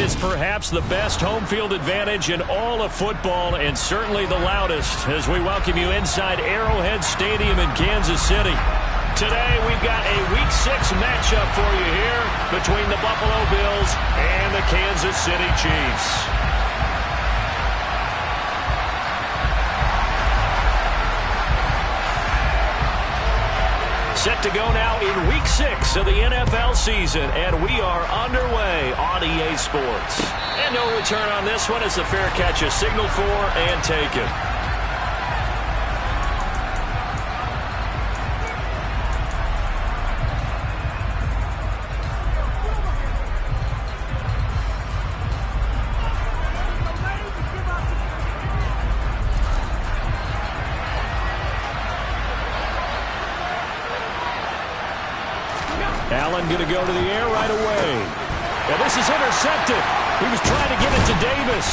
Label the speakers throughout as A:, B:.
A: is perhaps the best home field advantage in all of football and certainly the loudest as we welcome you inside Arrowhead Stadium in Kansas City. Today we've got a Week 6 matchup for you here between the Buffalo Bills and the Kansas City Chiefs. Set to go now in Week 6 of the NFL season, and we are underway on EA Sports. And no return on this one as the fair catch is signaled for and taken. Allen going to go to the air right away. And this is intercepted. He was trying to get it to Davis.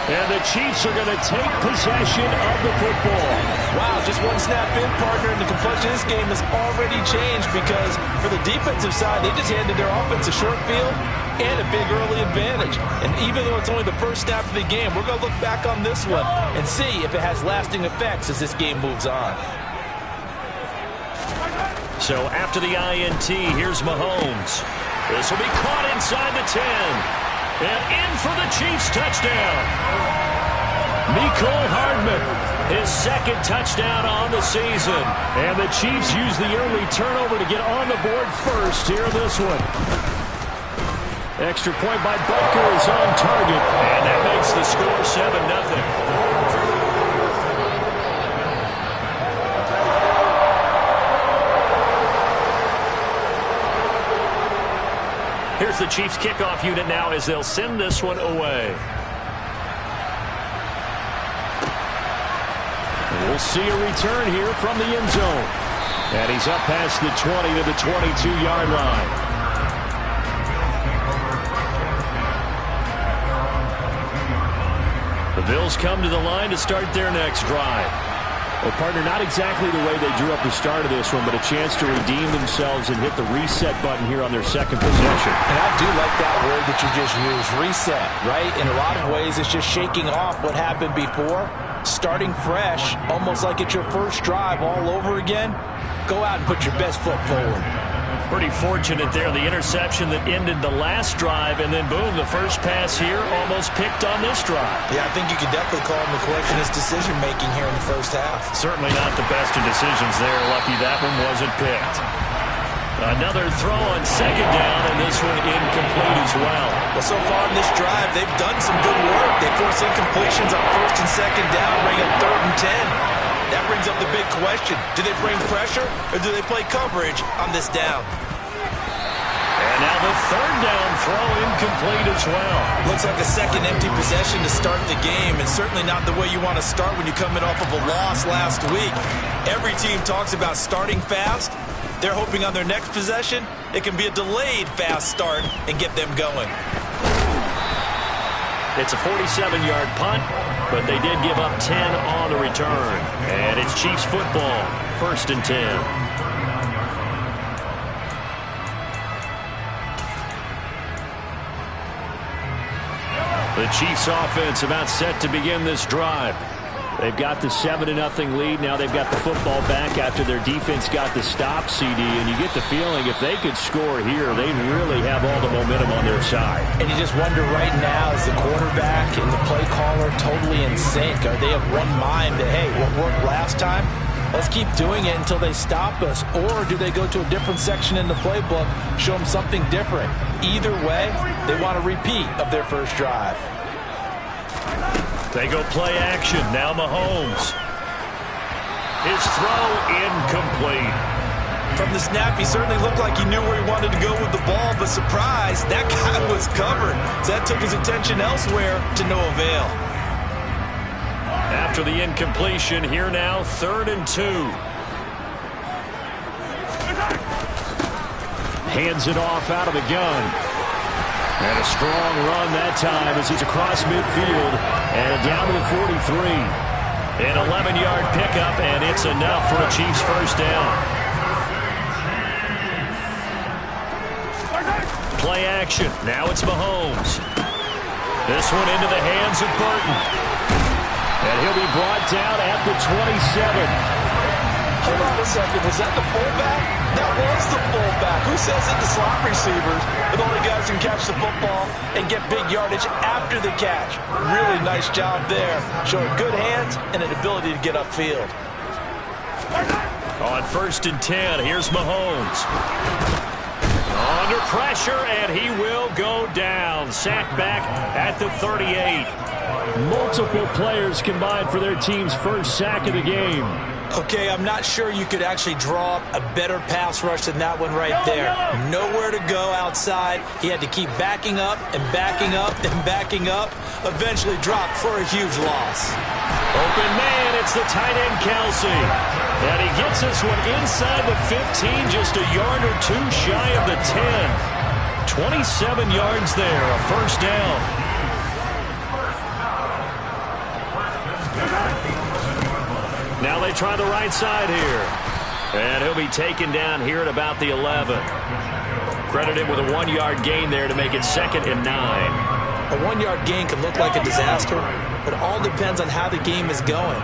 A: And the Chiefs are going to take possession of the football.
B: Wow, just one snap in, partner, and the complexion of this game has already changed because for the defensive side, they just handed their offense a short field and a big early advantage. And even though it's only the first snap of the game, we're going to look back on this one and see if it has lasting effects as this game moves on.
A: So after the INT, here's Mahomes. This will be caught inside the 10. And in for the Chiefs touchdown. Mecole Hardman, his second touchdown on the season. And the Chiefs use the early turnover to get on the board first here in this one. Extra point by Butker is on target. And that makes the score 7-0. Here's the Chiefs kickoff unit now as they'll send this one away. We'll see a return here from the end zone. And he's up past the 20 to the 22-yard line. The Bills come to the line to start their next drive. Well, partner, not exactly the way they drew up the start of this one, but a chance to redeem themselves and hit the reset button here on their second possession.
B: And I do like that word that you just used, reset, right? In a lot of ways, it's just shaking off what happened before, starting fresh, almost like it's your first drive all over again. Go out and put your best foot forward.
A: Pretty fortunate there, the interception that ended the last drive, and then boom, the first pass here almost picked on this drive.
B: Yeah, I think you could definitely call him the question his decision-making here in the first half.
A: Certainly not the best of decisions there. Lucky that one wasn't picked. Another throw on second down, and this one incomplete as well.
B: Well, so far in this drive, they've done some good work. They force incompletions on first and second down, bring up 3rd and 10. That brings up the big question. Do they bring pressure or do they play coverage on this down?
A: And now the 3rd down throw incomplete as well.
B: Looks like a second empty possession to start the game, and certainly not the way you want to start when you're coming off of a loss last week. Every team talks about starting fast. They're hoping on their next possession it can be a delayed fast start and get them going.
A: It's a 47-yard punt, but they did give up 10 on the return. And it's Chiefs football, 1st and 10. The Chiefs offense about set to begin this drive. They've got the 7-0 lead. Now they've got the football back after their defense got the stop, CD. And you get the feeling if they could score here, they'd really have all the momentum on their side.
B: And you just wonder right now, is the quarterback and the play caller totally in sync? Are they of one mind that, hey, what worked last time? Let's keep doing it until they stop us. Or do they go to a different section in the playbook, show them something different? Either way, they want a repeat of their first drive.
A: They go play action. Now Mahomes. His throw incomplete.
B: From the snap, he certainly looked like he knew where he wanted to go with the ball, but surprise, that guy was covered. So that took his attention elsewhere to no avail.
A: After the incompletion, here now, 3rd and 2. Hands it off out of the gun. And a strong run that time as he's across midfield and down to the 43. An 11-yard pickup, and it's enough for a Chiefs first down. Play action. Now it's Mahomes. This one into the hands of Burton. And he'll be brought down at the 27.
B: Hold on a second. Was that the fullback? That was the fullback. Who says it to slot receivers? The only guys who can catch the football and get big yardage after the catch. Really nice job there. Showing good hands and an ability to get upfield.
A: On 1st and 10, here's Mahomes. Under pressure, and he will go down. Sacked back at the 38. Multiple players combined for their team's first sack of the game.
B: Okay, I'm not sure you could actually draw up a better pass rush than that one right there. Nowhere to go outside. He had to keep backing up and backing up and backing up. Eventually dropped for a huge loss.
A: Open man, it's the tight end Kelsey. And he gets this one inside the 15, just a yard or two shy of the 10. 27 yards there, a first down. Now they try the right side here. And he'll be taken down here at about the 11. Credit him with a 1-yard gain there to make it 2nd and 9.
B: A 1-yard gain can look like a disaster, but it all depends on how the game is going.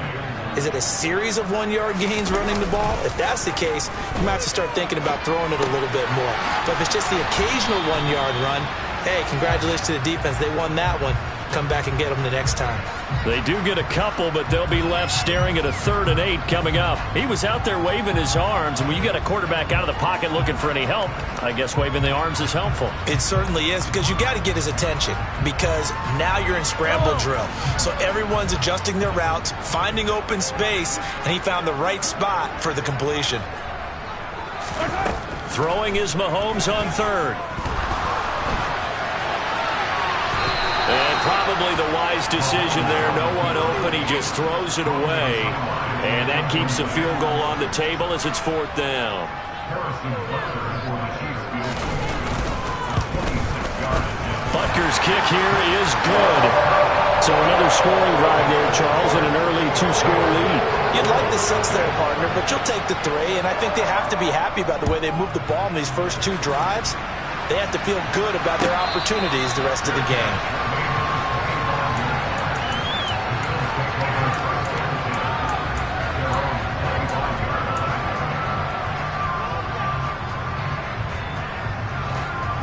B: Is it a series of 1-yard gains running the ball? If that's the case, you might have to start thinking about throwing it a little bit more. But if it's just the occasional 1-yard run, hey, congratulations to the defense. They won that one. Come back and get them the next time.
A: They do get a couple, but they'll be left staring at a 3rd and 8 coming up. He was out there waving his arms, and when you got a quarterback out of the pocket looking for any help, I guess waving the arms is helpful.
B: It certainly is, because you got to get his attention, because now you're in scramble drill. So everyone's adjusting their routes, finding open space, and he found the right spot for the completion.
A: Throwing is Mahomes on 3rd. And probably the wise decision there. No one open. He just throws it away. And that keeps the field goal on the table as it's 4th down. Butker's kick here is good. So another scoring drive there, Charles, and an early 2-score lead.
B: You'd like the 6 there, partner, but you'll take the 3. And I think they have to be happy about the way they moved the ball in these first 2 drives. They have to feel good about their opportunities the rest of the game.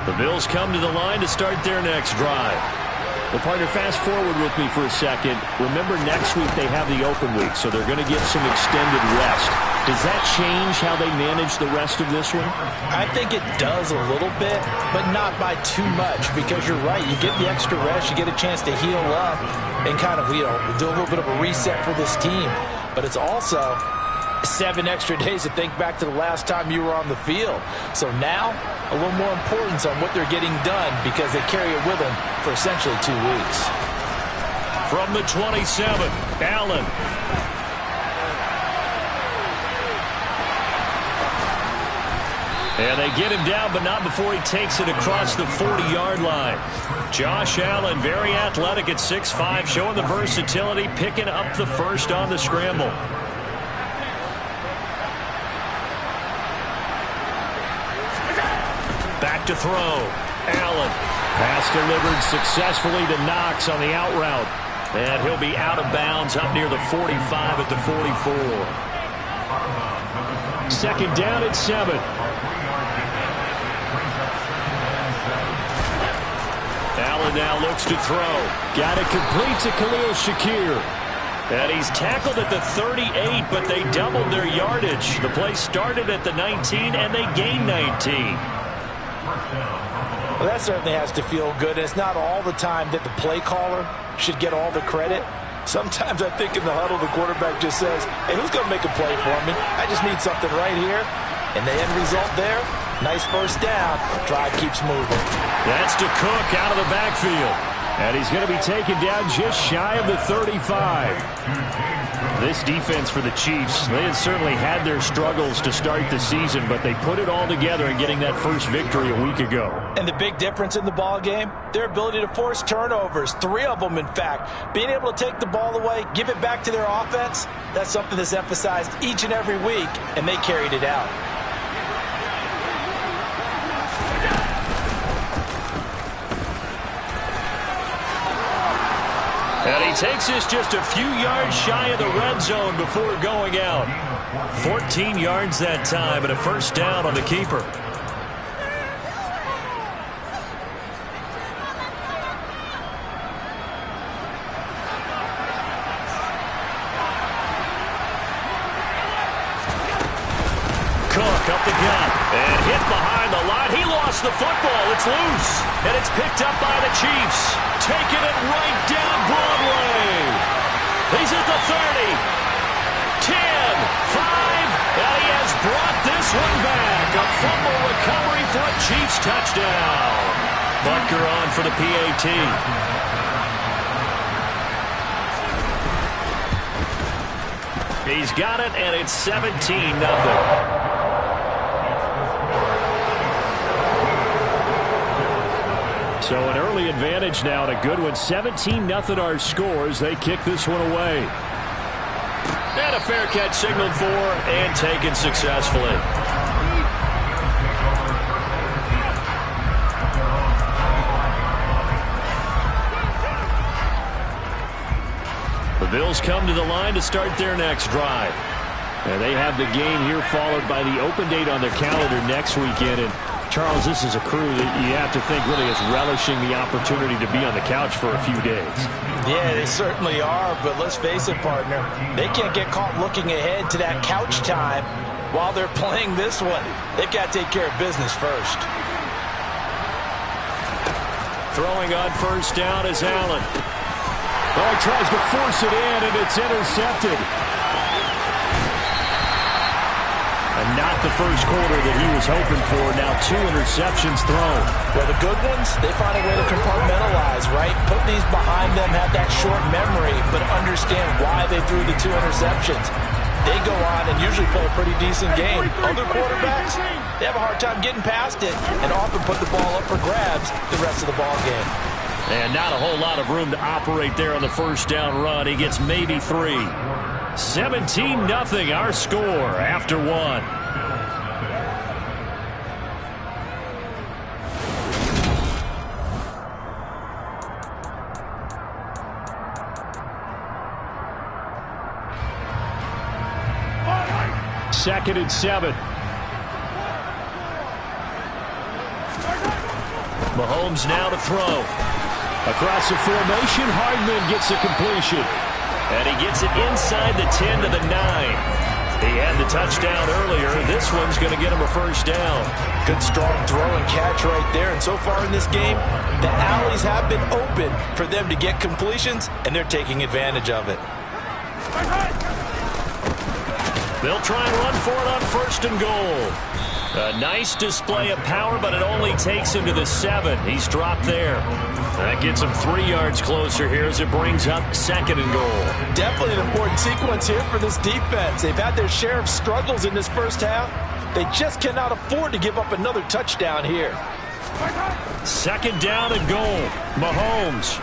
A: The Bills come to the line to start their next drive. Well, partner, fast forward with me for a second. Remember, next week they have the open week, so they're going to get some extended rest. Does that change how they manage the rest of this one?
B: I think it does a little bit, but not by too much, because you're right. You get the extra rest, you get a chance to heal up and kind of, do a little bit of a reset for this team. But it's also 7 extra days to think back to the last time you were on the field. So now, a little more importance on what they're getting done, because they carry it with them for essentially 2 weeks.
A: From the 27, Allen. And they get him down, but not before he takes it across the 40-yard line. Josh Allen, very athletic at 6'5", showing the versatility, picking up the first on the scramble. Back to throw. Allen. Pass delivered successfully to Knox on the out route. And he'll be out of bounds up near the 45 at the 44. 2nd down at 7. Allen now looks to throw. Got it complete to Khalil Shakir. And he's tackled at the 38, but they doubled their yardage. The play started at the 19, and they gained 19.
B: Well, that certainly has to feel good. And it's not all the time that the play caller should get all the credit. Sometimes I think in the huddle, the quarterback just says, hey, who's going to make a play for me? I just need something right here. And the end result there, nice first down. Drive keeps moving.
A: That's to Cook out of the backfield. And he's going to be taken down just shy of the 35. This defense for the Chiefs, they had certainly had their struggles to start the season, but they put it all together in getting that first victory a week ago.
B: And the big difference in the ball game, their ability to force turnovers, 3 of them in fact. Being able to take the ball away, give it back to their offense, that's something that's emphasized each and every week, and they carried it out.
A: And he takes this just a few yards shy of the red zone before going out. 14 yards that time and a first down on the keeper. Cook up the gut and hit behind the line. He lost the football. It's loose. And it's picked up by the Chiefs. Taking it right down Broadway. He's at the 30. 10, 5, and he has brought this one back. A fumble recovery for a Chiefs touchdown. Butker on for the PAT. He's got it, and it's 17-0. So an early advantage now, and a good one. 17-0 our scores. They kick this one away. And a fair catch signaled for and taken successfully. The Bills come to the line to start their next drive. And they have the game here followed by the open date on their calendar next weekend. And Charles, this is a crew that you have to think really is relishing the opportunity to be on the couch for a few days.
B: Yeah, they certainly are, but let's face it, partner. They can't get caught looking ahead to that couch time while they're playing this one. They've got to take care of business first. Throwing on first down is Allen.
A: Oh, he tries to force it in, and it's intercepted. And not the first quarter that he was hoping for. Now 2 interceptions thrown.
B: Well, the good ones, they find a way to compartmentalize, right? Put these behind them, have that short memory, but understand why they threw the 2 interceptions. They go on and usually play a pretty decent game. Other quarterbacks, they have a hard time getting past it and often put the ball up for grabs the rest of the ball game.
A: And not a whole lot of room to operate there on the first down run. He gets maybe 3. 17-0 our score after 1. Second and 7. Mahomes now to throw. Across the formation, Hardman gets a completion. And he gets it inside the 10 to the 9. He had the touchdown earlier. This one's going to get him a first down.
B: Good strong throw and catch right there. And so far in this game, the alleys have been open for them to get completions, and they're taking advantage of it.
A: They'll try and run for it on first and goal. A nice display of power, but it only takes him to the 7. He's dropped there. That gets him 3 yards closer here as it brings up second and goal.
B: Definitely an important sequence here for this defense. They've had their share of struggles in this first half. They just cannot afford to give up another touchdown here.
A: Second down and goal. Mahomes.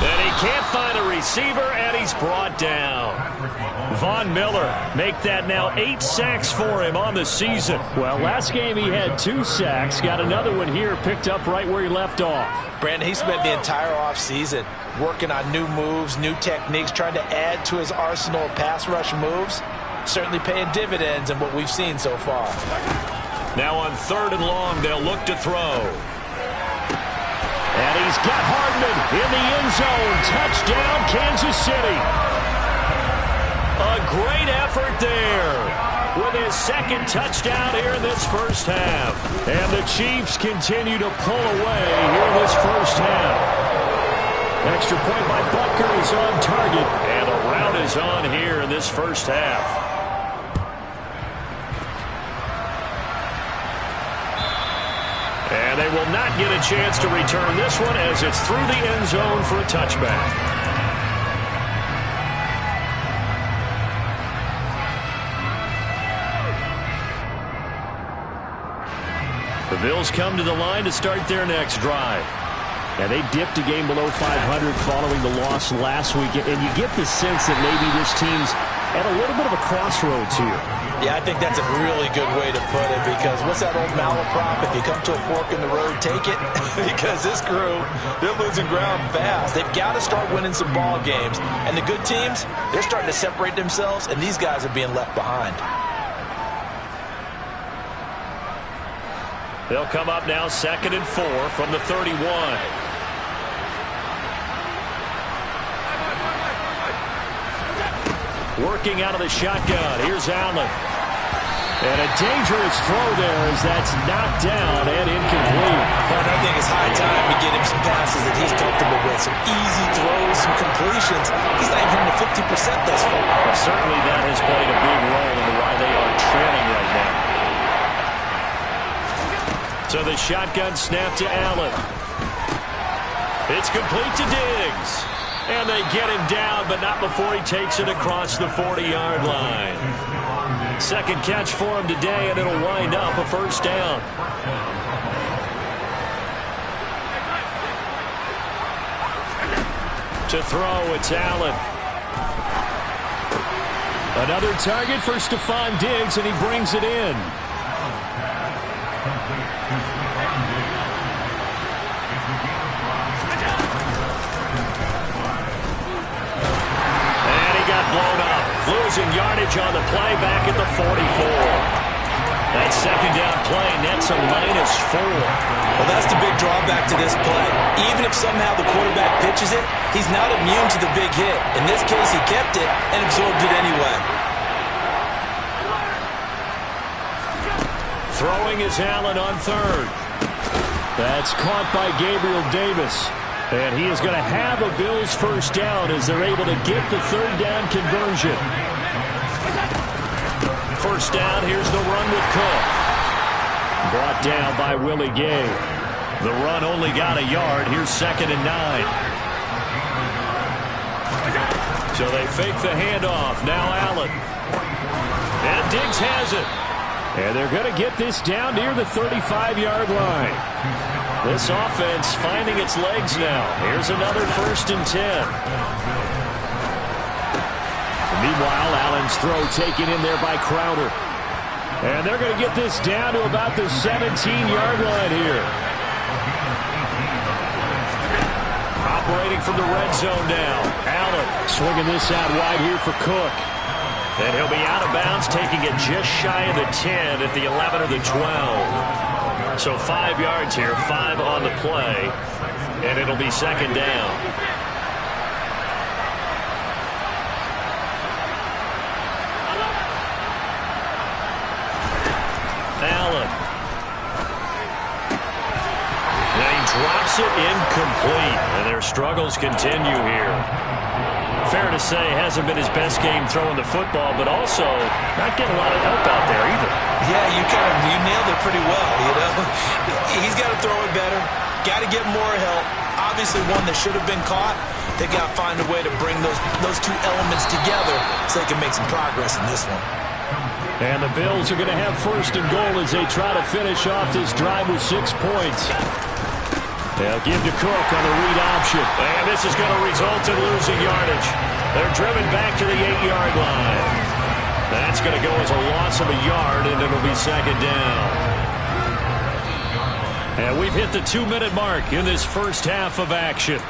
A: And he can't find a receiver, and he's brought down. Von Miller make that now 8 sacks for him on the season. Well, last game he had 2 sacks. Got another one here picked up right where he left off.
B: Brandon, he spent the entire offseason working on new moves, new techniques, trying to add to his arsenal of pass rush moves. Certainly paying dividends in what we've seen so far.
A: Now on third and long, they'll look to throw. And he's got Hardman in the end zone. Touchdown, Kansas City. A great effort there with his second touchdown here in this first half. And the Chiefs continue to pull away here in this first half. Extra point by Butker is on target. And a rout is on here in this first half. And they will not get a chance to return this one as it's through the end zone for a touchback. The Bills come to the line to start their next drive. And they dipped a game below 500 following the loss last week. And you get the sense that maybe this team's at a little bit of a crossroads here.
B: Yeah, I think that's a really good way to put it, because what's that old malaprop? If you come to a fork in the road, take it. Because this crew, they're losing ground fast. They've got to start winning some ball games. And the good teams, they're starting to separate themselves, and these guys are being left behind.
A: They'll come up now 2nd and 4 from the 31. Working out of the shotgun. Here's Allen. And a dangerous throw there as that's knocked down and incomplete.
B: And I think it's high time to get him some passes that he's comfortable with. Some easy throws, some completions. He's not even hitting the 50% thus far.
A: Well, certainly that has played a big role into why they are trailing right now. So the shotgun snap to Allen. It's complete to Diggs. And they get him down, but not before he takes it across the 40-yard line. Second catch for him today, and it'll wind up a first down. To throw, it's Allen. Another target for Stephon Diggs, and he brings it in. Blown up. Losing yardage on the play back at the 44. That second down play nets a -4.
B: Well, that's the big drawback to this play. Even if somehow the quarterback pitches it, he's not immune to the big hit. In this case, he kept it and absorbed it anyway.
A: Throwing is Allen on 3rd. That's caught by Gabriel Davis. And he is going to have a Bills first down as they're able to get the 3rd down conversion. First down, here's the run with Cook. Brought down by Willie Gay. The run only got a yard. Here's 2nd and 9. So they fake the handoff. Now Allen. And Diggs has it. And they're going to get this down near the 35-yard line. This offense finding its legs now. Here's another 1st and 10. Meanwhile, Allen's throw taken in there by Crowder. And they're going to get this down to about the 17-yard line here. Operating from the red zone now. Allen swinging this out wide here for Cook. And he'll be out of bounds, taking it just shy of the 10 at the 11 or the 12. So 5 yards here, 5 on the play, and it'll be 2nd down. Allen. And he drops it incomplete, and their struggles continue here. Fair to say, hasn't been his best game throwing the football, but also not getting a lot of help out there either.
B: Yeah, you nailed it pretty well, you know. He's got to throw it better. Got to get more help. Obviously one that should have been caught. They got to find a way to bring those two elements together so they can make some progress in this one.
A: And the Bills are going to have 1st and goal as they try to finish off this drive with 6 points. They'll give to Cook on the read option. And this is going to result in losing yardage. They're driven back to the 8-yard line. That's going to go as a loss of a yard, and it'll be 2nd down. And we've hit the 2-minute mark in this first half of action.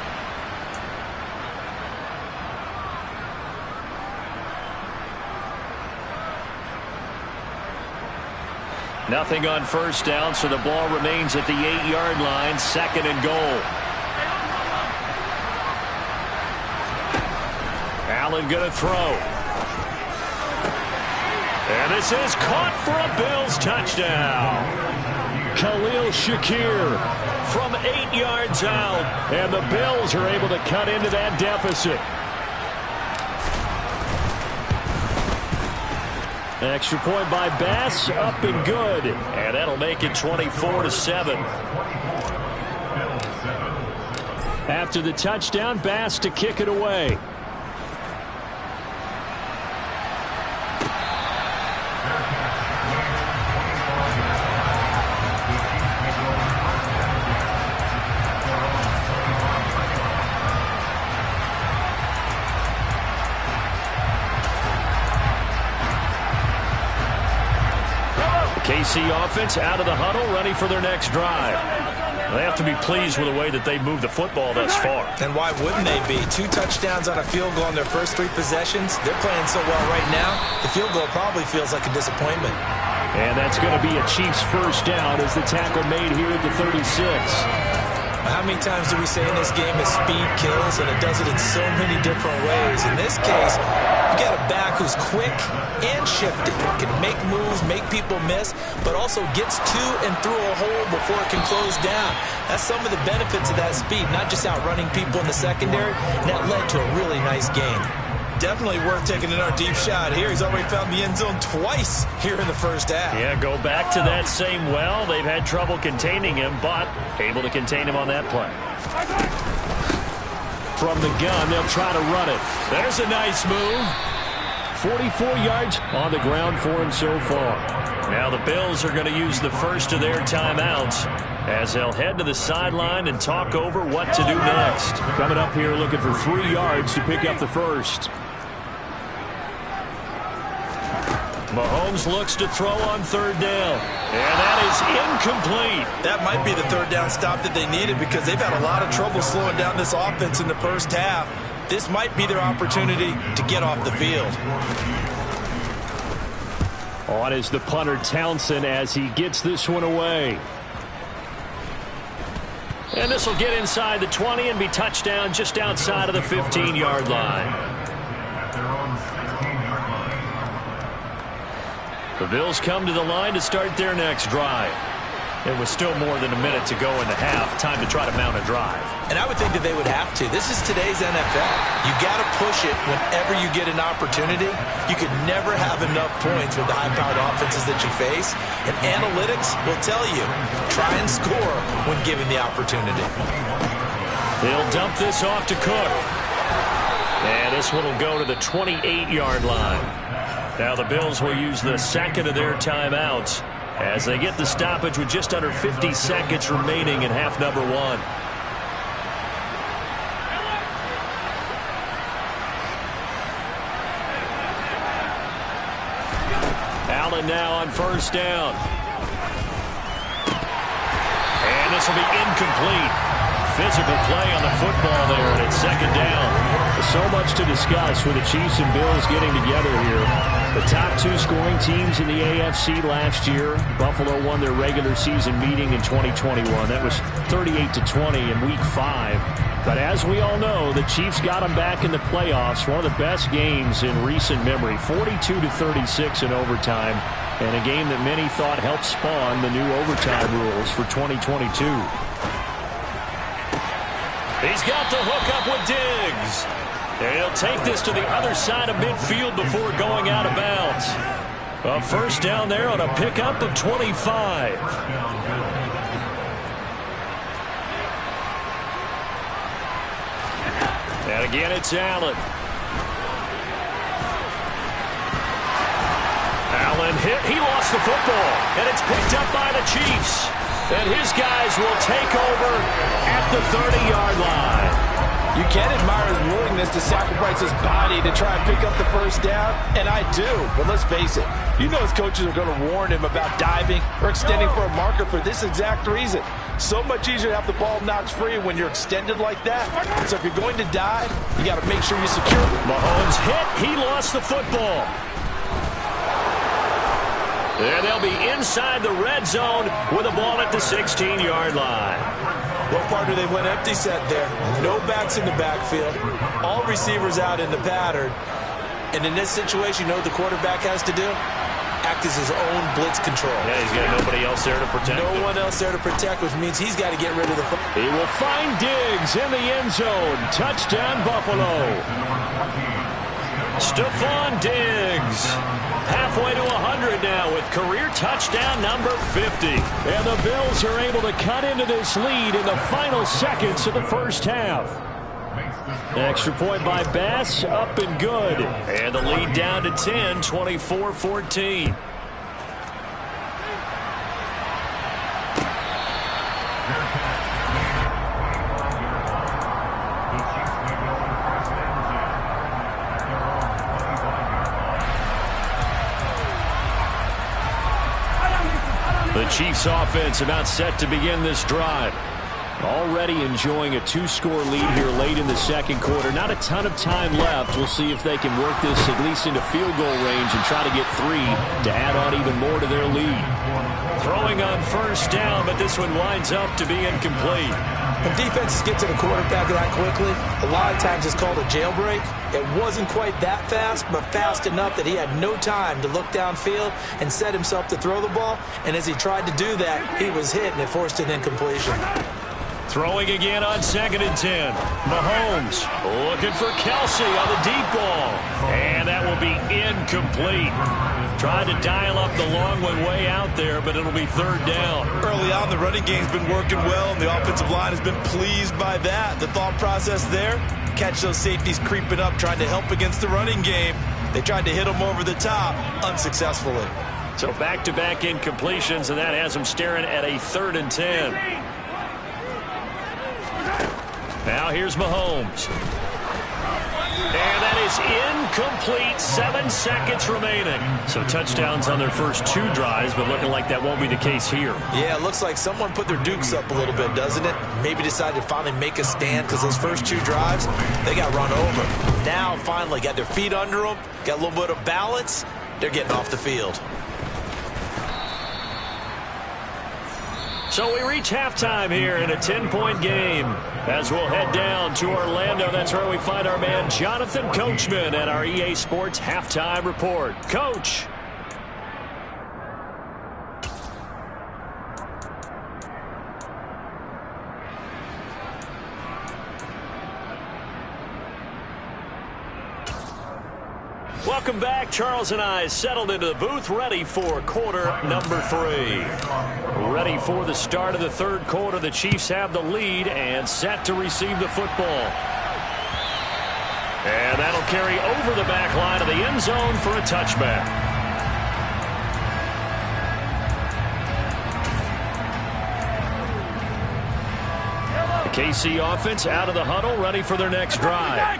A: Nothing on first down, so the ball remains at the 8-yard line, 2nd and goal. Allen going to throw. And this is caught for a Bills touchdown. Khalil Shakir from 8 yards out, and the Bills are able to cut into that deficit. Extra point by Bass, up and good. And that'll make it 24-7. After the touchdown, Bass to kick it away. KC offense out of the huddle, ready for their next drive. They have to be pleased with the way that they've moved the football thus far.
B: And why wouldn't they be? 2 touchdowns on a field goal in their first 3 possessions. They're playing so well right now, the field goal probably feels like a disappointment.
A: And that's going to be a Chiefs first down as the tackle made here at the 36.
B: How many times do we say in this game that speed kills, and it does it in so many different ways? In this case, you got a back who's quick and shifty, can make moves, make people miss, but also gets to and through a hole before it can close down. That's some of the benefits of that speed, not just outrunning people in the secondary, and that led to a really nice game. Definitely worth taking another deep shot here. He's already found the end zone twice here in the first half.
A: Yeah, go back to that same well. They've had trouble containing him, but able to contain him on that play. From the gun, they'll try to run it. There's a nice move. 44 yards on the ground for him so far. Now the Bills are going to use the first of their timeouts as they'll head to the sideline and talk over what to do next. Coming up here looking for 3 yards to pick up the first. Mahomes looks to throw on 3rd down. And that is incomplete.
B: That might be the 3rd down stop that they needed because they've had a lot of trouble slowing down this offense in the first half. This might be their opportunity to get off the field.
A: On is the punter Townsend as he gets this one away. And this will get inside the 20 and be touchdown just outside of the 15-yard line. The Bills come to the line to start their next drive. It was still more than a minute to go in the half. Time to try to mount a drive.
B: And I would think that they would have to. This is today's NFL. You got to push it whenever you get an opportunity. You could never have enough points with the high-powered offenses that you face. And analytics will tell you, try and score when given the opportunity.
A: They'll dump this off to Cook. And this one will go to the 28-yard line. Now the Bills will use the second of their timeouts as they get the stoppage with just under 50 seconds remaining in half number 1. Allen now on 1st down. And this will be incomplete. Physical play on the football there, and it's 2nd down. So much to discuss with the Chiefs and Bills getting together here. The top 2 scoring teams in the AFC last year. Buffalo won their regular season meeting in 2021. That was 38-20 in Week 5. But as we all know, the Chiefs got them back in the playoffs. One of the best games in recent memory. 42-36 in overtime. And a game that many thought helped spawn the new overtime rules for 2022. He's got the hook up with Diggs. And he'll take this to the other side of midfield before going out of bounds. A first down there on a pickup of 25. And again, it's Allen. Allen hit. He lost the football. And it's picked up by the Chiefs. And his guys will take over at the 30-yard line.
B: You can admire his willingness to sacrifice his body to try and pick up the first down, and I do. But let's face it, you know his coaches are going to warn him about diving or extending for a marker for this exact reason. So much easier to have the ball knocked free when you're extended like that. So if you're going to dive, you got to make sure you secure it.
A: Mahomes hit. He lost the football. And they'll be inside the red zone with the ball at the 16-yard line.
B: Well, partner, they went empty set there. No backs in the backfield. All receivers out in the pattern. And in this situation, you know what the quarterback has to do? Act as his own blitz control.
A: Yeah, he's got nobody else there to protect him.
B: No one else there to protect, which means he's got to get rid of the football.
A: He will find Diggs in the end zone. Touchdown, Buffalo. Stephon Diggs. Halfway to 100 now with career touchdown number 50. And the Bills are able to cut into this lead in the final seconds of the first half. Extra point by Bass, up and good. And the lead down to 10, 24-14. The Chiefs offense about set to begin this drive. Already enjoying a two-score lead here late in the second quarter. Not a ton of time left. We'll see if they can work this at least into field goal range and try to get 3 to add on even more to their lead. Throwing on first down, but this one winds up to be incomplete.
B: When defenses get to the quarterback that quickly, a lot of times it's called a jailbreak. It wasn't quite that fast, but fast enough that he had no time to look downfield and set himself to throw the ball. And as he tried to do that, he was hit, and it forced an incompletion.
A: Throwing again on 2nd and 10. Mahomes looking for Kelsey on the deep ball. And that will be incomplete. Tried to dial up the long one way out there, but it'll be 3rd down.
C: Early on, the running game's been working well, and the offensive line has been pleased by that. The thought process there, catch those safeties creeping up, trying to help against the running game. They tried to hit them over the top, unsuccessfully.
A: So back-to-back incompletions, and that has them staring at a 3rd and 10. Now here's Mahomes. And that is incomplete. 7 seconds remaining. So touchdowns on their first 2 drives, but looking like that won't be the case here.
B: Yeah, it looks like someone put their dukes up a little bit, doesn't it? Maybe decided to finally make a stand because those first 2 drives, they got run over. Now, finally, got their feet under them, got a little bit of balance. They're getting off the field.
A: So we reach halftime here in a 10-point game. As we'll head down to Orlando, that's where we find our man Jonathan Coachman at our EA Sports Halftime Report. Coach. Welcome back. Charles and I settled into the booth, ready for quarter number 3. Ready for the start of the 3rd quarter. The Chiefs have the lead and set to receive the football. And that'll carry over the back line of the end zone for a touchback. The KC offense out of the huddle, ready for their next drive.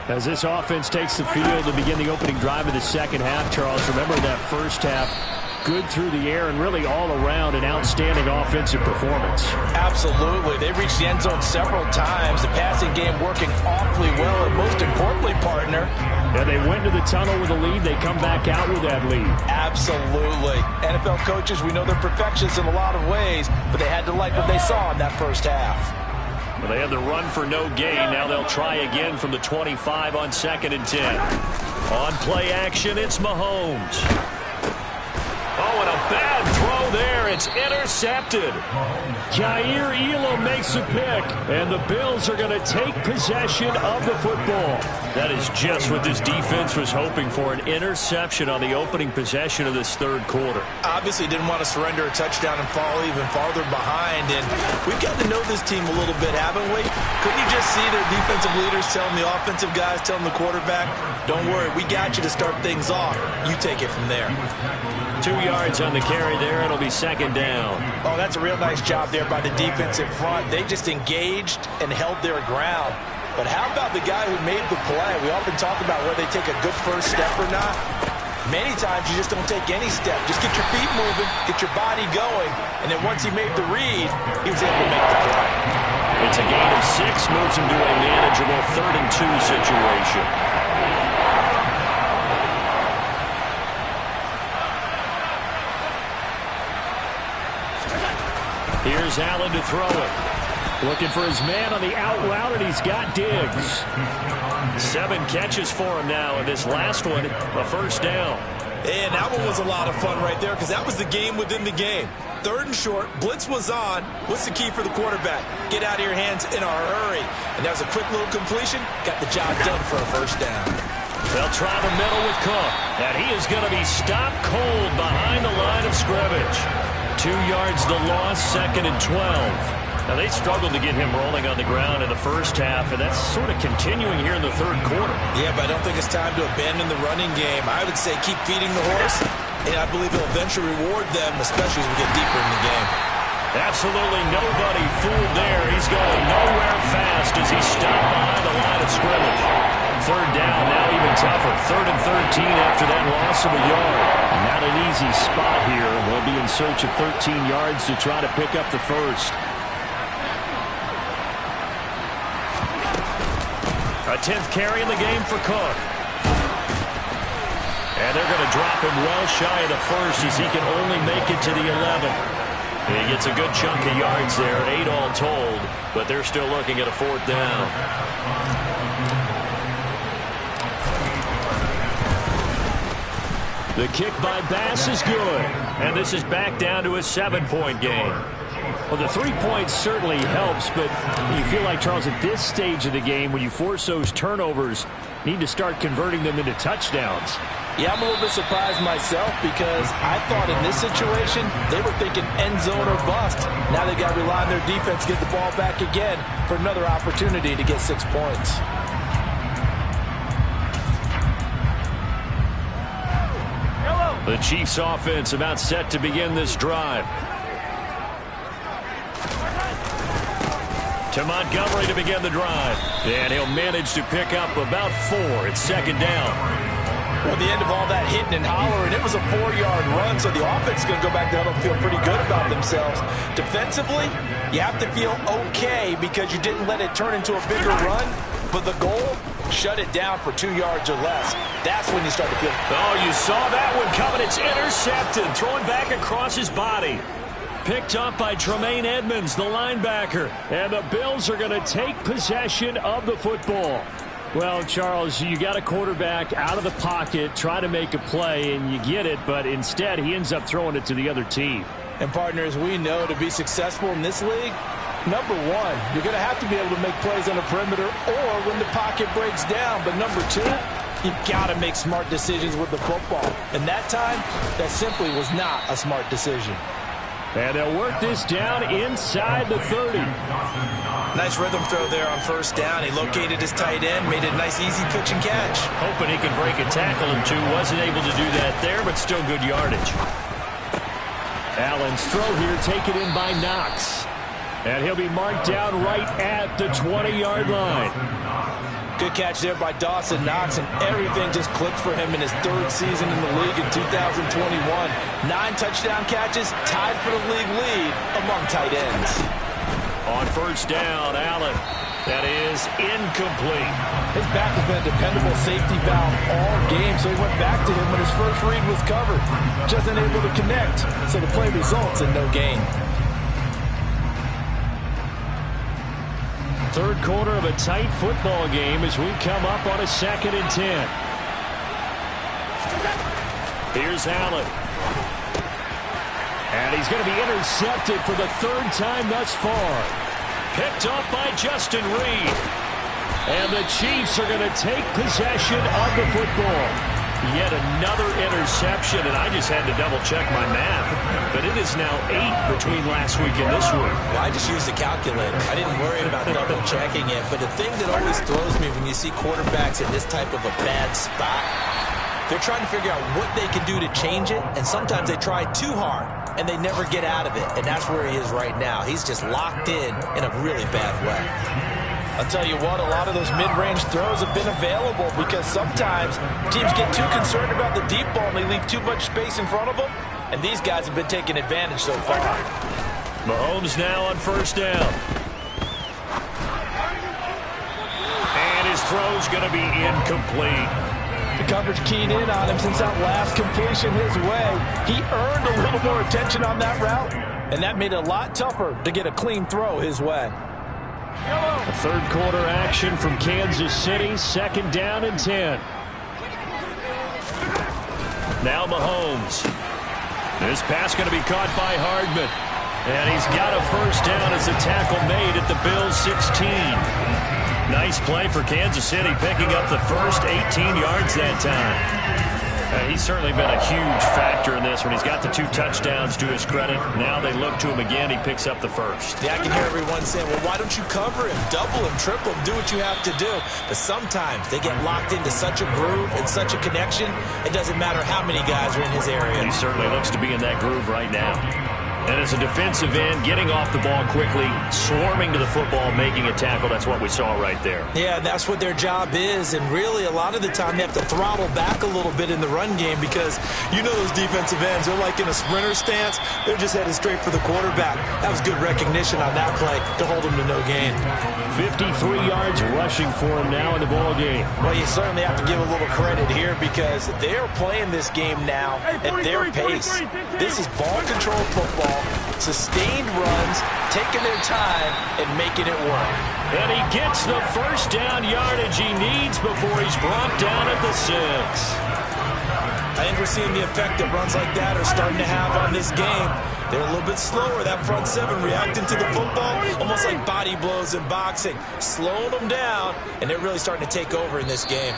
A: As this offense takes the field to begin the opening drive of the second half, Charles, remember that first half, good through the air and really all around an outstanding offensive performance.
B: Absolutely. They reached the end zone several times. The passing game working awfully well, and most importantly, partner.
A: Yeah, they went to the tunnel with a lead. They come back out with that lead.
B: Absolutely. NFL coaches, we know they're perfectionists in a lot of ways, but they had to like what they saw in that first half.
A: Well, they had the run for no gain. Now they'll try again from the 25 on 2nd and 10. On play action, it's Mahomes. Oh, and a bad throw there. It's intercepted. Jair Elam makes a pick, and the Bills are going to take possession of the football. That is just what this defense was hoping for, an interception on the opening possession of this 3rd quarter.
B: Obviously didn't want to surrender a touchdown and fall even farther behind, and we've got to know this team a little bit, haven't we? Couldn't you just see their defensive leaders telling the offensive guys, telling the quarterback, don't worry, we got you to start things off. You take it from there.
A: 2 yards on the carry there. It'll be 2nd down.
B: Oh, that's a real nice job there by the defense in front. They just engaged and held their ground. But how about the guy who made the play? We often talk about whether they take a good first step or not. Many times you just don't take any step. Just get your feet moving, get your body going, and then once he made the read, he was able to make the play.
A: It's a gain of 6, moves him to a manageable 3rd and 2 situation. Here's Allen to throw it. Looking for his man on the out route, and he's got Diggs. 7 catches for him now, and this last one, a first down.
C: And that one was a lot of fun right there because that was the game within the game. 3rd and short, blitz was on. What's the key for the quarterback? Get out of your hands in a hurry. And that was a quick little completion. Got the job done for a first down.
A: They'll try the middle with Cook, and he is going to be stopped cold behind the line of scrimmage. 2 yards the loss, 2nd and 12. Now, they struggled to get him rolling on the ground in the first half, and that's sort of continuing here in the 3rd quarter.
C: Yeah, but I don't think it's time to abandon the running game. I would say keep feeding the horse, and I believe he'll eventually reward them, especially as we get deeper in the game.
A: Absolutely nobody fooled there. He's going nowhere fast as he stopped behind the line of scrimmage. 3rd down, now even getting tougher. 3rd and 13 after that loss of a yard. Not an easy spot here. They'll be in search of 13 yards to try to pick up the first. A 10th carry in the game for Cook. And they're going to drop him well shy of the first as he can only make it to the 11. He gets a good chunk of yards there, 8 all told, but they're still looking at a 4th down. The kick by Bass is good, and this is back down to a 7-point game. Well, the 3 points certainly helps, but you feel like, Charles, at this stage of the game, when you force those turnovers, you need to start converting them into touchdowns.
B: Yeah, I'm a little bit surprised myself because I thought in this situation they were thinking end zone or bust. Now they got to rely on their defense to get the ball back again for another opportunity to get 6 points.
A: The Chiefs offense about set to begin this drive. To Montgomery to begin the drive. And he'll manage to pick up about 4. It's 2nd down.
B: Well, the end of all that hitting and hollering, it was a 4-yard run, so the offense is going to go back to huddle and feel pretty good about themselves. Defensively, you have to feel okay because you didn't let it turn into a bigger run, but the goal, shut it down for 2 yards or less. That's when you start to feel.
A: Oh, you saw that one coming. It's intercepted, throwing back across his body. Picked up by Tremaine Edmonds, the linebacker. And the Bills are going to take possession of the football. Well, Charles, you got a quarterback out of the pocket, try to make a play, and you get it, but instead he ends up throwing it to the other team.
B: And partners, we know to be successful in this league, number one, you're going to have to be able to make plays on the perimeter or when the pocket breaks down. But number two, you've got to make smart decisions with the football. And that time, that simply was not a smart decision.
A: And they'll work this down inside the 30.
C: Nice rhythm throw there on 1st down. He located his tight end, made a nice easy pitch and catch.
A: Hoping he can break a tackle or two. Wasn't able to do that there, but still good yardage. Allen's throw here taken in by Knox. And he'll be marked down right at the 20-yard line.
B: Good catch there by Dawson Knox, and everything just clicked for him in his 3rd season in the league in 2021. 9 touchdown catches, tied for the league lead among tight ends.
A: On 1st down, Allen. That is incomplete.
B: His back has been a dependable safety valve all game, so he went back to him when his first read was covered. Just unable to connect, so the play results in no gain.
A: 3rd quarter of a tight football game as we come up on a 2nd and 10. Here's Allen. And he's going to be intercepted for the 3rd time thus far. Picked up by Justin Reed. And the Chiefs are going to take possession of the football. Yet another interception, and I just had to double-check my math. But it is now 8 between last week and this week.
C: Well, I just used the calculator. I didn't worry about double-checking it. But the thing that always throws me when you see quarterbacks in this type of a bad spot, they're trying to figure out what they can do to change it, and sometimes they try too hard, and they never get out of it. And that's where he is right now. He's just locked in a really bad way.
B: I'll tell you what, a lot of those mid-range throws have been available because sometimes teams get too concerned about the deep ball and they leave too much space in front of them, and these guys have been taking advantage so far.
A: Mahomes now on 1st down. And his throw's going to be incomplete.
B: The coverage keyed in on him since that last completion his way. He earned a little more attention on that route, and that made it a lot tougher to get a clean throw his way.
A: A 3rd quarter action from Kansas City, 2nd down and 10. Now Mahomes. This pass going to be caught by Hardman. And he's got a 1st down as the tackle made at the Bills' 16. Nice play for Kansas City, picking up the first 18 yards that time. He's certainly been a huge factor in this when he's got the 2 touchdowns to his credit. Now they look to him again. He picks up the first.
C: Yeah, I can hear everyone saying, well, why don't you cover him, double him, triple him, do what you have to do. But sometimes they get locked into such a groove and such a connection, it doesn't matter how many guys are in his area.
A: He certainly looks to be in that groove right now. And as a defensive end, getting off the ball quickly, swarming to the football, making a tackle, that's what we saw right there.
C: Yeah, that's what their job is. And really, a lot of the time, they have to throttle back a little bit in the run game because you know those defensive ends, they're like in a sprinter stance. They're just headed straight for the quarterback. That was good recognition on that play to hold him to no gain.
A: 53 yards rushing for him now in the ball game.
B: Well, you certainly have to give a little credit here because they're playing this game now at their pace. This is ball control football, sustained runs, taking their time, and making it work.
A: And he gets the first down yardage he needs before he's brought down at the 6.
C: I think we're seeing the effect that runs like that are starting to have on this game. They're a little bit slower, that front seven, reacting to the football, almost like body blows in boxing, slowing them down, and they're really starting to take over in this game.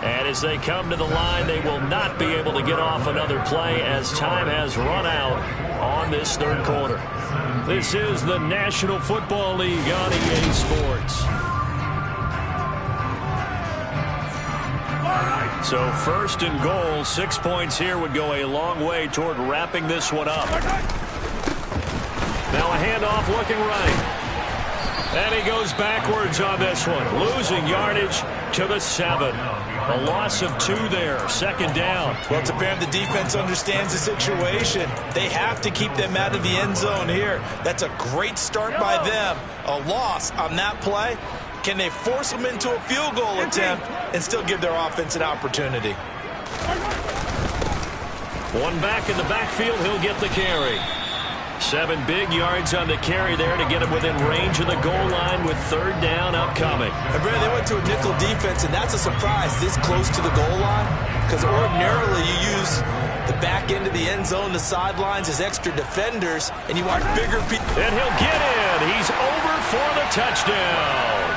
A: And as they come to the line, they will not be able to get off another play as time has run out on this third quarter. This is the National Football League on EA Sports. So first and goal, 6 points here would go a long way toward wrapping this one up. Now a handoff looking right. And he goes backwards on this one, losing yardage to the 7. A loss of 2 there, second down.
C: Well, it's apparent the defense understands the situation. They have to keep them out of the end zone here. That's a great start by them. A loss on that play. Can they force them into a field goal attempt and still give their offense an opportunity?
A: One back in the backfield, he'll get the carry. 7 big yards on the carry there to get him within range of the goal line with third down upcoming.
C: And Brad, they went to a nickel defense, and that's a surprise this close to the goal line because ordinarily you use the back end of the end zone, the sidelines as extra defenders, and you want bigger people.
A: And he'll get in. He's over for the touchdown.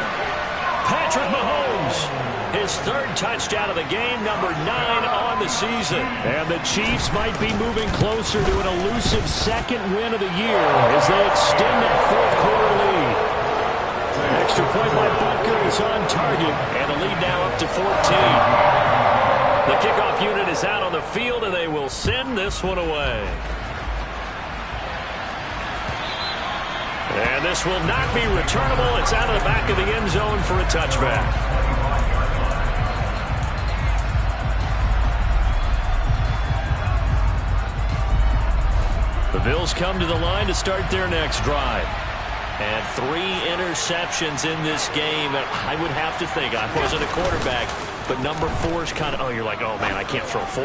A: Patrick Mahomes, his third touchdown of the game, number 9 on the season. And the Chiefs might be moving closer to an elusive second win of the year as they extend that fourth quarter lead. Extra point by Butker is on target, and the lead now up to 14. The kickoff unit is out on the field, and they will send this one away. And this will not be returnable. It's out of the back of the end zone for a touchback. The Bills come to the line to start their next drive. And 3 interceptions in this game. I would have to think, I wasn't a quarterback, but number 4 is kind of, you're like, oh man, I can't throw 4.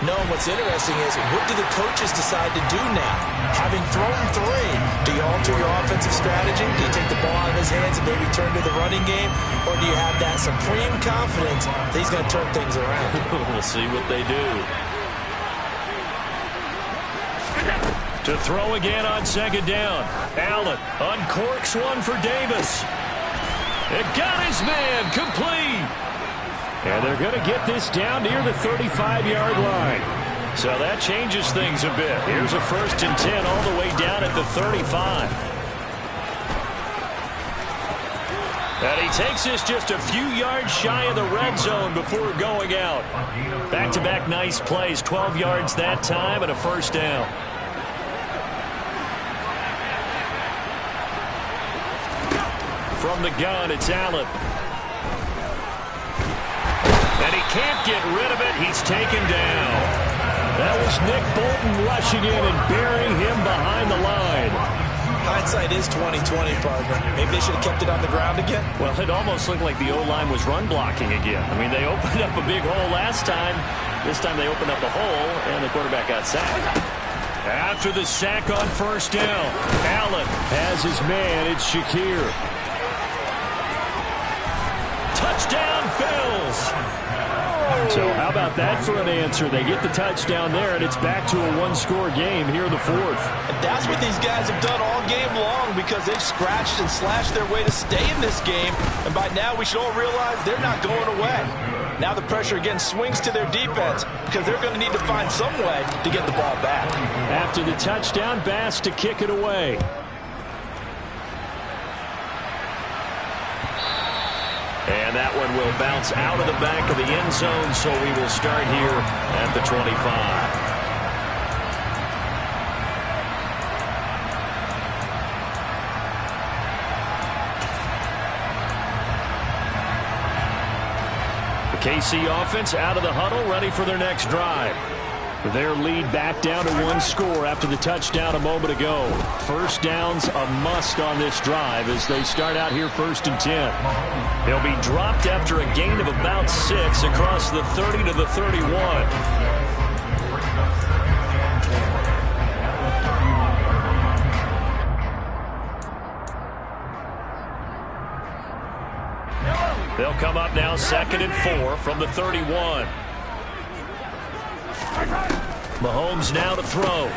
C: No, what's interesting is, what do the coaches decide to do now? Having thrown 3, do you alter your offensive strategy? Do you take the ball out of his hands and maybe turn to the running game? Or do you have that supreme confidence that he's going to turn things around?
A: We'll see what they do. To throw again on second down. Allen uncorks one for Davis. It got his man complete. And they're going to get this down near the 35-yard line. So that changes things a bit. Here's a 1st and 10 all the way down at the 35. And he takes this just a few yards shy of the red zone before going out. Back-to-back nice plays, 12 yards that time and a first down. From the gun, it's Allen. And he can't get rid of it. He's taken down. That was Nick Bolton rushing in and burying him behind the line.
C: Hindsight is 20/20, partner. Maybe they should have kept it on the ground again.
A: Well, it almost looked like the O-line was run blocking again. I mean, they opened up a big hole last time. This time they opened up a hole, and the quarterback got sacked. After the sack on first down, Allen has his man. It's Shakir. Touchdown, Bills. So how about that for an answer? They get the touchdown there, and it's back to a one-score game here in the fourth.
B: And that's what these guys have done all game long because they've scratched and slashed their way to stay in this game. And by now we should all realize they're not going away. Now the pressure again swings to their defense because they're going to need to find some way to get the ball back.
A: After the touchdown, Bass to kick it away. And that one will bounce out of the back of the end zone, so we will start here at the 25. KC offense out of the huddle, ready for their next drive. Their lead back down to 1 score after the touchdown a moment ago. First down's a must on this drive as they start out here 1st and 10. They'll be dropped after a gain of about 6 across the 30 to the 31. They'll come up now 2nd and 4 from the 31. Mahomes now to throw.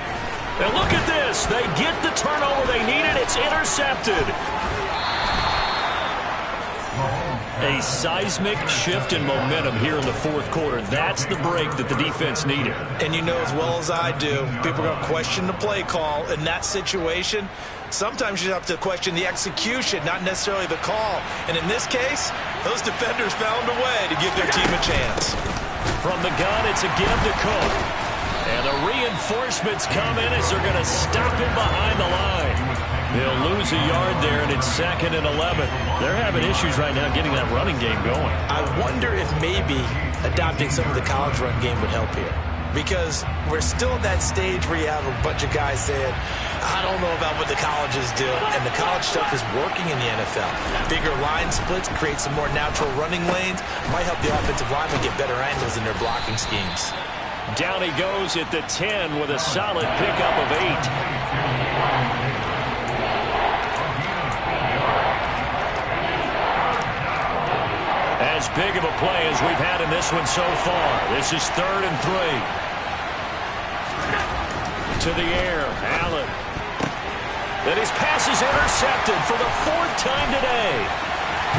A: And look at this. They get the turnover they needed. It's intercepted. A seismic shift in momentum here in the 4th quarter. That's the break that the defense needed.
C: And you know as well as I do, people are going to question the play call in that situation. Sometimes you have to question the execution, not necessarily the call. And in this case, those defenders found a way to give their team a chance.
A: From the gun, it's a give to Cook. And the reinforcements come in as they're going to stop him behind the line. They'll lose a yard there, and it's 2nd and 11. They're having issues right now getting that running game going.
C: I wonder if maybe adopting some of the college run game would help here. Because we're still at that stage where you have a bunch of guys saying, I don't know about what the colleges do. And the college stuff is working in the NFL. Bigger line splits, create some more natural running lanes. Might help the offensive linemen get better angles in their blocking schemes.
A: Down he goes at the 10 with a solid pickup of 8. As big of a play as we've had in this one so far. This is 3rd and 3. To the air, Allen. And his pass is intercepted for the 4th time today.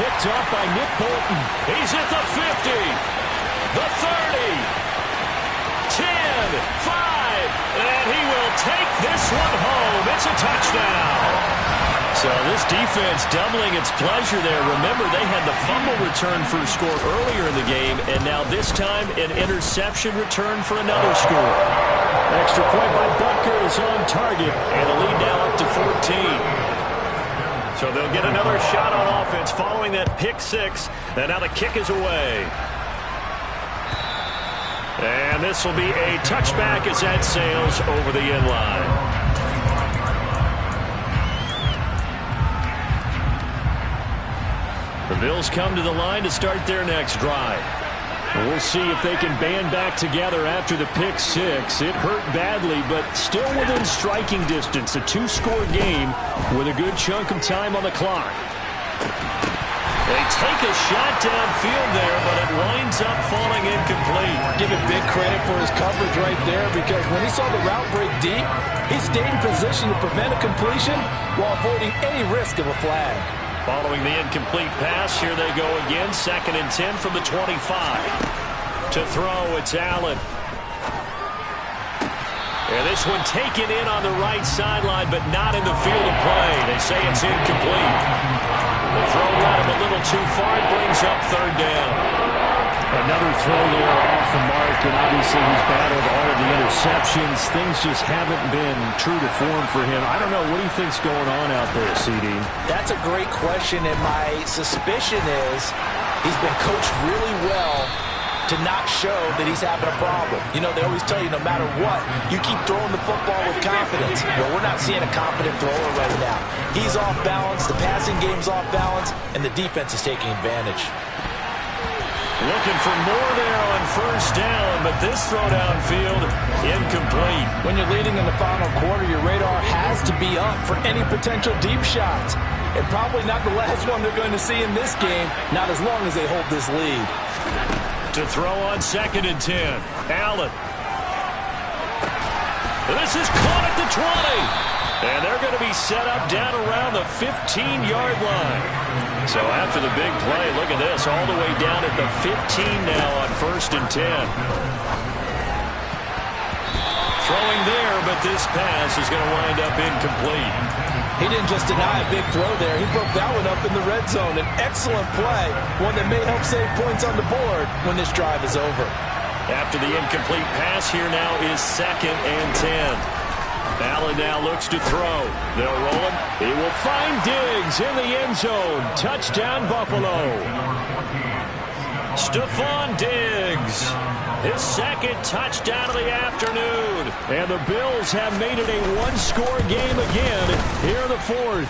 A: Picked up by Nick Bolton. He's at the 50, the 30. 10, 5, and he will take this one home. It's a touchdown. So this defense doubling its pleasure there. Remember, they had the fumble return for a score earlier in the game, and now this time an interception return for another score. Extra point by Butker is on target, and the lead now up to 14. So they'll get another shot on offense following that pick 6, and now the kick is away. And this will be a touchback as that sails over the end line. The Bills come to the line to start their next drive. We'll see if they can band back together after the pick 6. It hurt badly, but still within striking distance. A 2-score game with a good chunk of time on the clock. They take a shot downfield there, but it winds up falling incomplete.
B: Give it big credit for his coverage right there, because when he saw the route break deep, he stayed in position to prevent a completion while avoiding any risk of a flag.
A: Following the incomplete pass, here they go again. 2nd and 10 from the 25. To throw, it's Allen. And this one taken in on the right sideline, but not in the field of play. They say it's incomplete. The throw got him a little too far. It brings up 3rd down.
D: Another throw there off the mark, and obviously he's battled all of the interceptions. Things just haven't been true to form for him. I don't know. What do you think's going on out there, CD?
B: That's a great question, and my suspicion is he's been coached really well to not show that he's having a problem. You know, they always tell you no matter what, you keep throwing the football with confidence. Well, we're not seeing a confident thrower right now. He's off balance, the passing game's off balance, and the defense is taking advantage.
A: Looking for more there on 1st down, but this throw downfield, incomplete.
B: When you're leading in the final quarter, your radar has to be up for any potential deep shots. And probably not the last one they're going to see in this game, not as long as they hold this lead.
A: To throw on 2nd and 10. Allen. This is caught at the 20. And they're going to be set up down around the 15-yard line. So after the big play, look at this, all the way down at the 15 now on 1st and 10. Throwing there, but this pass is going to wind up incomplete.
B: He didn't just deny a big throw there. He broke that one up in the red zone. An excellent play, one that may help save points on the board when this drive is over.
A: After the incomplete pass, here now is 2nd and 10. Allen now looks to throw. They'll roll him. He will find Diggs in the end zone. Touchdown, Buffalo. Stephon Diggs. His second touchdown of the afternoon.
D: And the Bills have made it a one-score game again here in the fourth.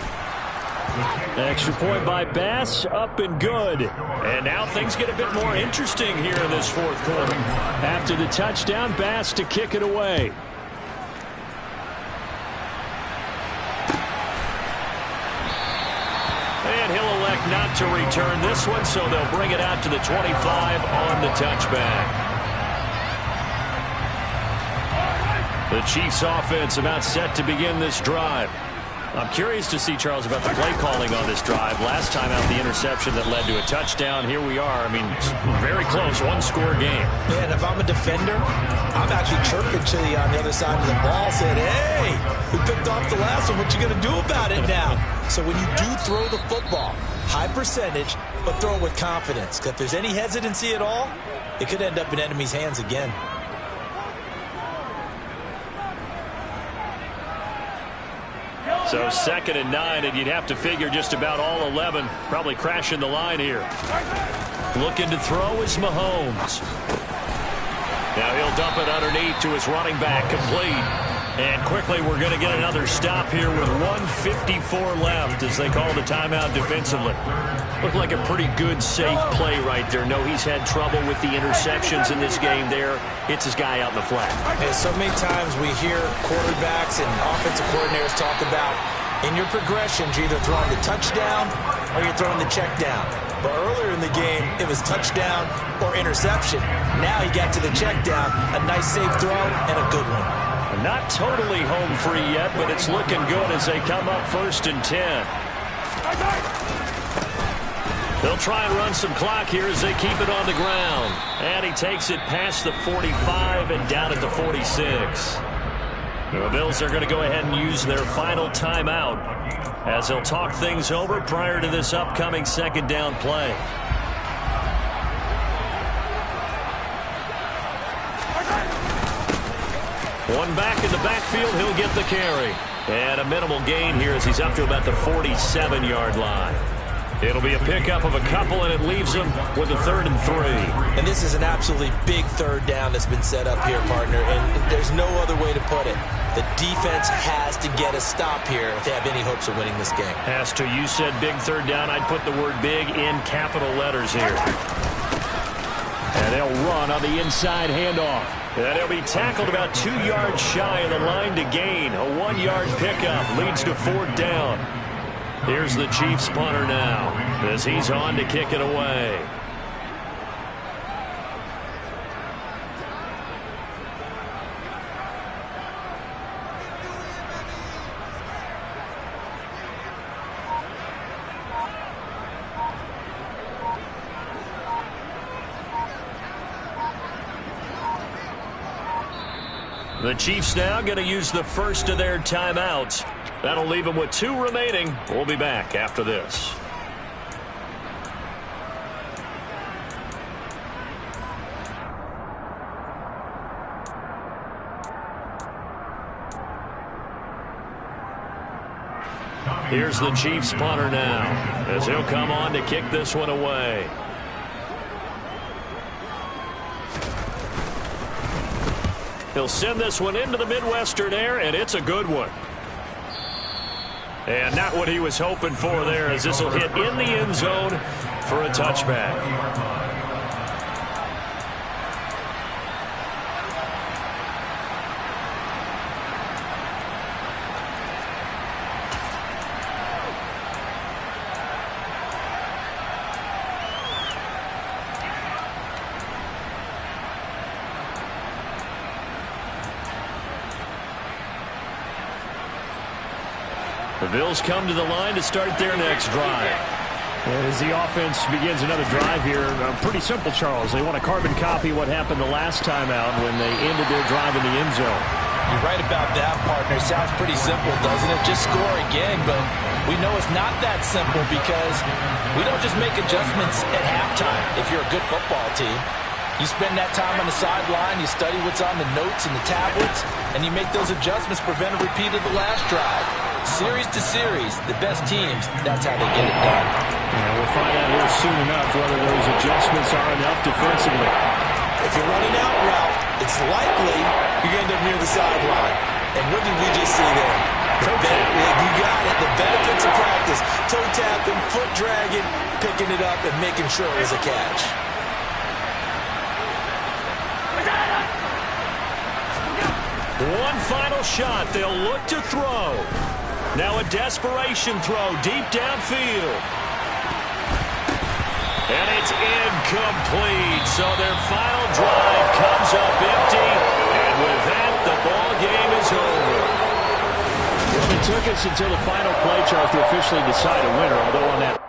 D: Extra point by Bass, up and good.
A: And now things get a bit more interesting here in this fourth quarter.
D: After the touchdown, Bass to kick it away.
A: And he'll elect not to return this one, so they'll bring it out to the 25 on the touchback. The Chiefs offense about set to begin this drive. I'm curious to see, Charles, about the play calling on this drive. Last time out, the interception that led to a touchdown. Here we are. I mean, very close, one-score game.
C: Man, if I'm a defender, I'm actually chirping to you on the other side of the ball, saying, hey, we picked off the last one. What you going to do about it now? So when you do throw the football, high percentage, but throw it with confidence. Because if there's any hesitancy at all, it could end up in enemy's hands again.
A: So 2nd and 9, and you'd have to figure just about all 11 probably crashing the line here. Looking to throw is Mahomes. Now he'll dump it underneath to his running back, complete. And quickly we're going to get another stop here with 1:54 left as they call the timeout defensively. Looked like a pretty good, safe play right there. No, he's had trouble with the interceptions in this game there. Hits his guy out in the flat.
C: And so many times we hear quarterbacks and offensive coordinators talk about in your progressions, you're either throwing the touchdown or you're throwing the check down. But earlier in the game, it was touchdown or interception. Now he got to the check down, a nice safe throw and a good one.
A: Not totally home free yet, but it's looking good as they come up 1st and 10. They'll try and run some clock here as they keep it on the ground. And he takes it past the 45 and down at the 46. The Bills are going to go ahead and use their final timeout as they'll talk things over prior to this upcoming 2nd down play. One back in the backfield, he'll get the carry. And a minimal gain here as he's up to about the 47-yard line. It'll be a pickup of a couple, and it leaves him with a 3rd and 3.
C: And this is an absolutely big 3rd down that's been set up here, partner. And there's no other way to put it. The defense has to get a stop here if they have any hopes of winning this game.
A: Has to. You said big 3rd down. I'd put the word big in capital letters here.
D: And they'll run on the inside handoff.
A: And he'll be tackled about 2 yards shy of the line to gain. A 1-yard pickup leads to 4th down. Here's the Chiefs punter now as he's on to kick it away. The Chiefs now going to use the first of their timeouts. That'll leave them with 2 remaining. We'll be back after this. Here's the Chiefs punter now as he'll come on to kick this one away. He'll send this one into the Midwestern air, and it's a good one. And not what he was hoping for there, as this will hit in the end zone for a touchback. The Bills come to the line to start their next drive.
D: And as the offense begins another drive here, pretty simple, Charles. They want to carbon copy what happened the last time out when they ended their drive in the end zone.
C: You're right about that, partner. Sounds pretty simple, doesn't it? Just score again, but we know it's not that simple because we don't just make adjustments at halftime if you're a good football team. You spend that time on the sideline, you study what's on the notes and the tablets, and you make those adjustments, prevent a repeat of the last drive. Series to series, the best teams, that's how they get it done.
D: And we'll find out here soon enough whether those adjustments are enough defensively.
C: If you're running out route, it's likely you end up near the sideline. And what did we just see there? You got it. The benefits of practice. Toe tapping, foot dragging, picking it up, and making sure it was a catch.
A: One final shot. They'll look to throw. Now a desperation throw deep downfield. And it's incomplete. So their final drive comes up empty. And with that, the ball game is over.
D: Well, it took us until the final play chart to officially decide a winner, although on that